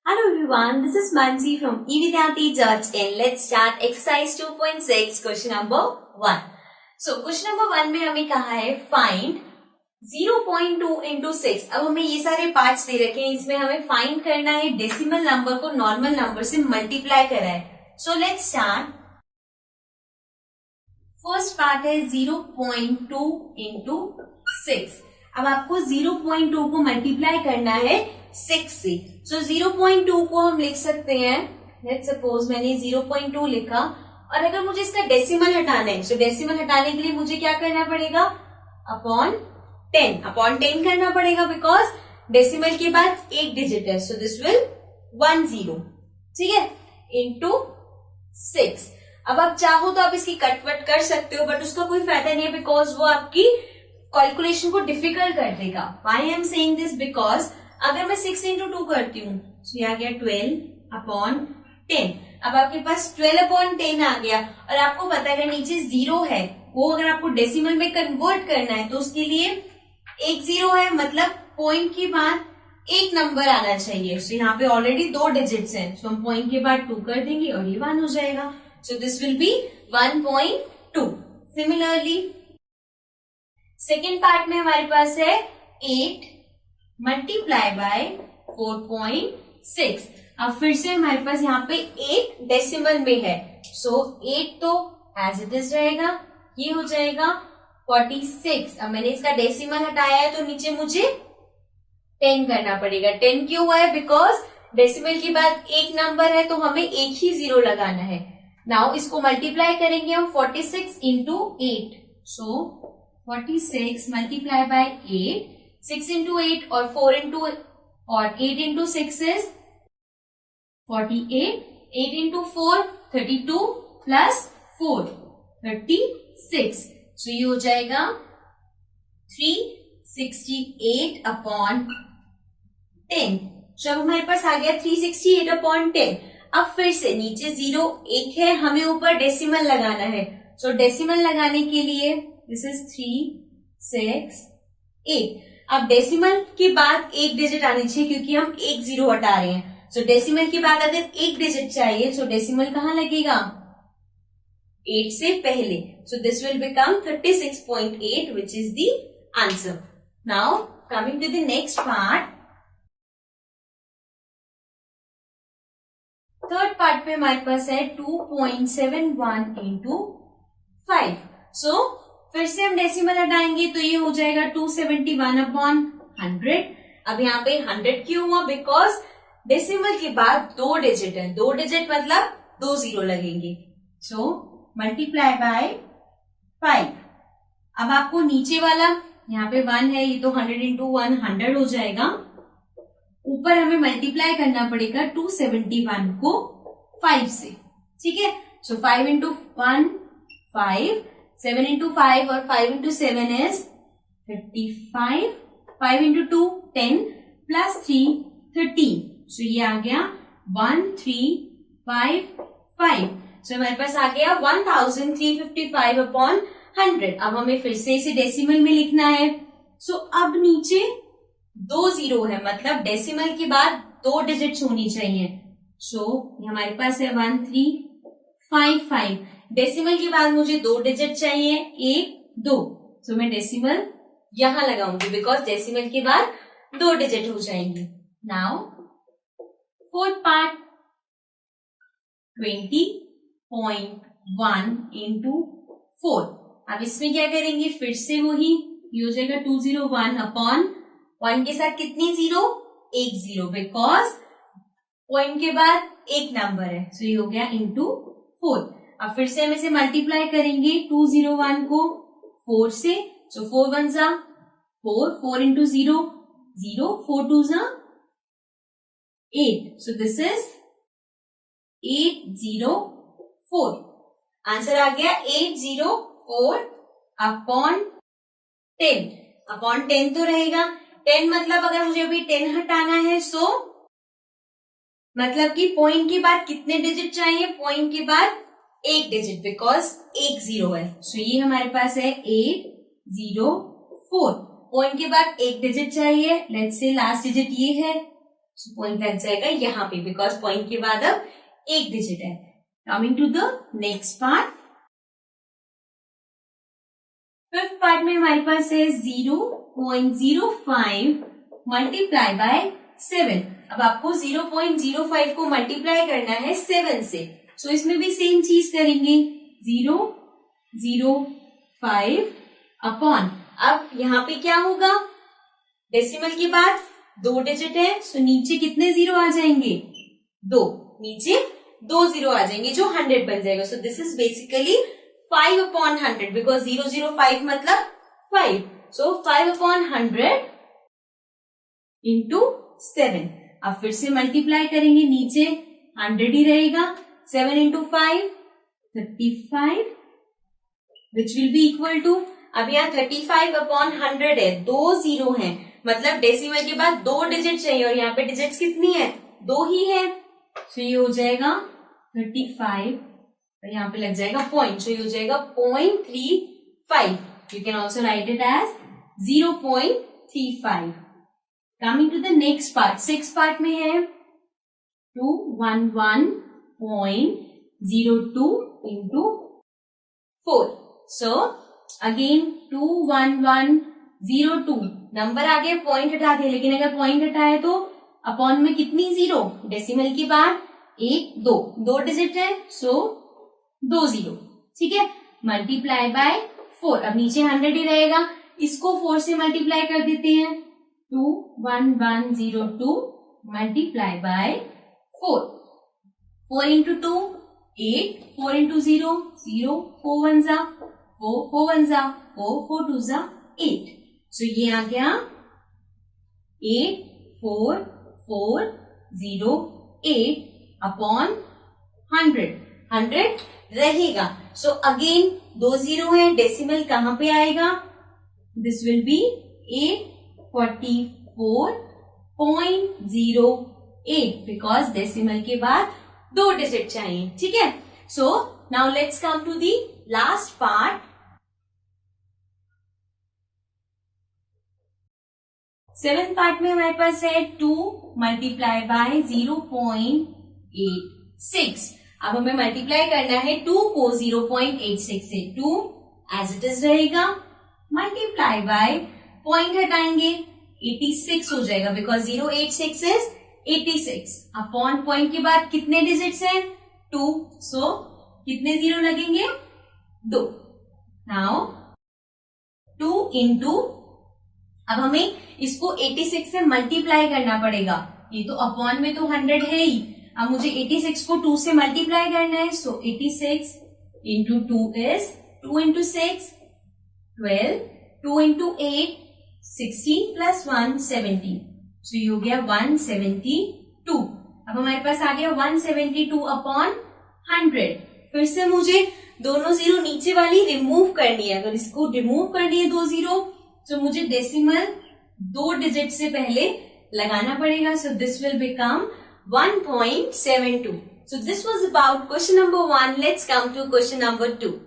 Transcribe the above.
Hello everyone, this is Mansi from evidyanti.in. Let's start exercise 2.6 question number 1. So question number 1 में हमें कहा है find 0.2 into 6. अब हमें ये सारे पार्ट्स दे रखे हैं, इसमें हमें फाइंड करना है डेसिमल नंबर को नॉर्मल नंबर से मल्टीप्लाई करा है. So let's start. First part है 0.2 into 6. अब आपको 0.2 को मल्टीप्लाई करना है 6 से. सो 0.2 को हम लिख सकते हैं, लेट्स सपोज मैंने 0.2 लिखा और अगर मुझे इसका डेसिमल हटाना है, सो डेसिमल हटाने के लिए मुझे क्या करना पड़ेगा, अपॉन 10 करना पड़ेगा, बिकॉज डेसिमल के बाद एक डिजिट है. सो दिस विल 10, ठीक है, इंटू 6. अब आप चाहो तो आप इसकी कटवट कर सकते हो, बट उसका कोई फायदा नहीं है, बिकॉज वो आपकी कैलकुलेशन को डिफिकल्ट कर देगा. Why I am saying this, because अगर मैं 6 into 2 करती हूँ, सो ये आ गया 12 अपॉन 10. अब आपके पास 12 अपॉन 10 आ गया, और आपको पता है अगर नीचे 0 है, वो अगर आपको डेसिमल में कन्वर्ट करना है तो उसके लिए एक 0 है, मतलब पॉइंट के बाद एक नंबर आना चाहिए. सो यहाँ पे ऑलरेडी 2 डिजिट्स हैं, सो हम पॉइंट के बाद 2 कर देंगे और ये 1 हो जाएगा. सो this will B 1.2. Similarly second part में हमारे पास है 8 मल्टीप्लाई बाय 4.6. अब फिर से हमारे पास यहाँ पे 8 डेसिमल में है, सो 8 तो एज इट इज रहेगा, ये हो जाएगा 46. अब मैंने इसका डेसिमल हटाया है तो नीचे मुझे 10 करना पड़ेगा. 10 क्यों हुआ है, बिकॉज डेसिमल के बाद एक नंबर है तो हमें एक ही 0 लगाना है. नाउ इसको मल्टीप्लाई करेंगे हम 46 into 8. So 46 multiply by 8, 6 into 8 और 4 into और 8 into 6 is 48. 8 into 4 32 plus 4 36. सो ये हो जाएगा 368 अपॉन 10. जब हमारे पास आ गया 368 अपॉन 10. अब फिर से नीचे 0 1 है, हमें ऊपर डेसिमल लगाना है. सो डेसिमल लगाने के लिए दिस इज 3 6 8. अब डेसिमल के बाद एक डिजिट आनी चाहिए क्योंकि हम एक 0 हटा रहे हैं. सो डेसिमल के बाद अगर एक डिजिट चाहिए, सो डेसिमल कहाँ लगेगा, 8 से पहले. So this will become 36.8 which is the answer. Now coming to the next part. Third part पे हमारे पास है 2.71 into 5. सो फिर से हम डेसिमल हटाएंगे तो ये हो जाएगा 271 अपॉन 100. अब यहाँ पे 100 क्यों हुआ, बिकॉज डेसिमल के बाद 2 डिजिट है, 2 डिजिट मतलब 2 0 लगेंगे. So multiply by 5. अब आपको नीचे वाला यहाँ पे 1 है, ये तो 100 into 1 100 हो जाएगा. ऊपर हमें मल्टीप्लाई करना पड़ेगा 271 को 5 से, ठीक है. सो 5 into 1 5, 7 into 5 और 5 into 7 is 55. 5 into 2 10 plus 3 13. सो ये आ गया 1355. सो हमारे पास आ गया 1355 अपॉन 100. अब हमें फिर से इसे डेसिमल में लिखना है. सो अब नीचे 2 0 है, मतलब डेसिमल के बाद 2 डिजिट्स होनी चाहिए. सो हमारे पास है 1355. डेसिमल के बाद मुझे 2 डिजिट चाहिए, 1 2. सो मैं डेसिमल यहां लगाऊंगी बिकॉज डेसिमल के बाद 2 डिजिट हो जाएंगे. Now fourth part 20.1 into 4. अब इसमें क्या करेंगे, फिर से वही, ये हो जाएगा 201 अपॉन 1 के साथ कितनी 0, एक 0, बिकॉज पॉइंट के बाद एक नंबर है. सो ये हो गया इंटू 4. अब फिर से हम इसे मल्टीप्लाई करेंगे 201 को 4 से. सो 4 1 जा 4, 4 into 0 0, 4 2 जा 8. So this is 804. आंसर आ गया 804 अपॉन 10. अपॉन 10 तो रहेगा, 10 मतलब अगर मुझे अभी 10 हटाना है, सो मतलब कि पॉइंट के बाद कितने डिजिट चाहिए, पॉइंट के बाद एक डिजिट, बिकॉज एक 0 है. सो ये हमारे पास है 804. पॉइंट के बाद एक डिजिट चाहिए, लेट्स से लास्ट डिजिट ये है. पॉइंट लग जाएगा यहाँ पे, बिकॉज पॉइंट के बाद अब एक डिजिट है। Coming to the next part, fifth part में हमारे पास है 0.05 मल्टीप्लाई बाय 7। अब आपको 0.05 को मल्टीप्लाई करना है 7 से, सो इसमें भी सेम चीज करेंगे, 0.05 अपॉन, अब यहाँ पे क्या होगा, डेसिमल के बाद 2 डिजिट है, सो नीचे कितने जीरो आ जाएंगे, 2, नीचे 2 जीरो आ जाएंगे जो 100 बन जाएगा। So this is basically 5 upon 100, because 005 मतलब 5, सो 5 अपॉन 100 इंटू 7। अब फिर से मल्टीप्लाई करेंगे, नीचे 100 ही रहेगा, 7 into 5 35, which will be equal to, अब यहाँ 35 अपॉन 100 है, 2 जीरो है, मतलब डेसिमल के बाद 2 डिजिट चाहिए, और यहाँ पे डिजिट्स कितनी है, 2 ही है, तो ये हो जाएगा 35, और यहाँ पे लग जाएगा पॉइंट, तो ये हो जाएगा 0.35। You can also write it as 0.35। Coming to the next part, six part में है 211.02 इंटू 4। सो अगेन 211.02 नंबर आ गया, पॉइंट हटा दिया, लेकिन अगर पॉइंट हटाए तो अपॉन में कितनी जीरो, डेसिमल के बाद 1 2 डिजिट है, सो 2 जीरो, ठीक है, मल्टीप्लाई बाय 4। अब नीचे 100 ही रहेगा, इसको 4 से मल्टीप्लाई कर देते हैं, 21102 मल्टीप्लाई बाय 4, 4 इंटू 2 8, 4 इंटू 0 0, 4 1 जा 4, 4 1 जा 4, 4 2 जा 8, सो ये आ गया 84408 अपॉन 100 रहेगा। सो अगेन 2 जीरो है, डेसिमल कहां पे आएगा, this will be 844.08, because decimal के बाद 2 डिजिट चाहिए, ठीक है। So now let's come to the last part. Seventh part में हमारे पास है 2 मल्टीप्लाई बाय 0.86। अब हमें मल्टीप्लाई करना है 2 को 0.86 से, 2 एज इट इज रहेगा, मल्टीप्लाई बाय पॉइंट हटाएंगे 86 हो जाएगा, बिकॉज 086 इज 86 अपॉन पॉइंट के बाद कितने डिजिट्स हैं, 2, सो कितने जीरो लगेंगे, 2। नाउ 2 इंटू, अब हमें इसको 86 से मल्टीप्लाई करना पड़ेगा, ये तो अपॉन में तो 100 है ही, अब मुझे 86 को 2 से मल्टीप्लाई करना है, सो 86 into 2 is 2 into 6 12, 2 into 8 16 plus 1 17, सो ये हो गया 172। अब हमारे पास आ गया 172 अपॉन 100। फिर से मुझे दोनों जीरो नीचे वाली रिमूव करनी है, अगर इसको रिमूव करनी है 2 जीरो, तो मुझे डेसिमल 2 डिजिट से पहले लगाना पड़ेगा, सो this will become 1.72। So this was about question number 1. Let's come to question number 2.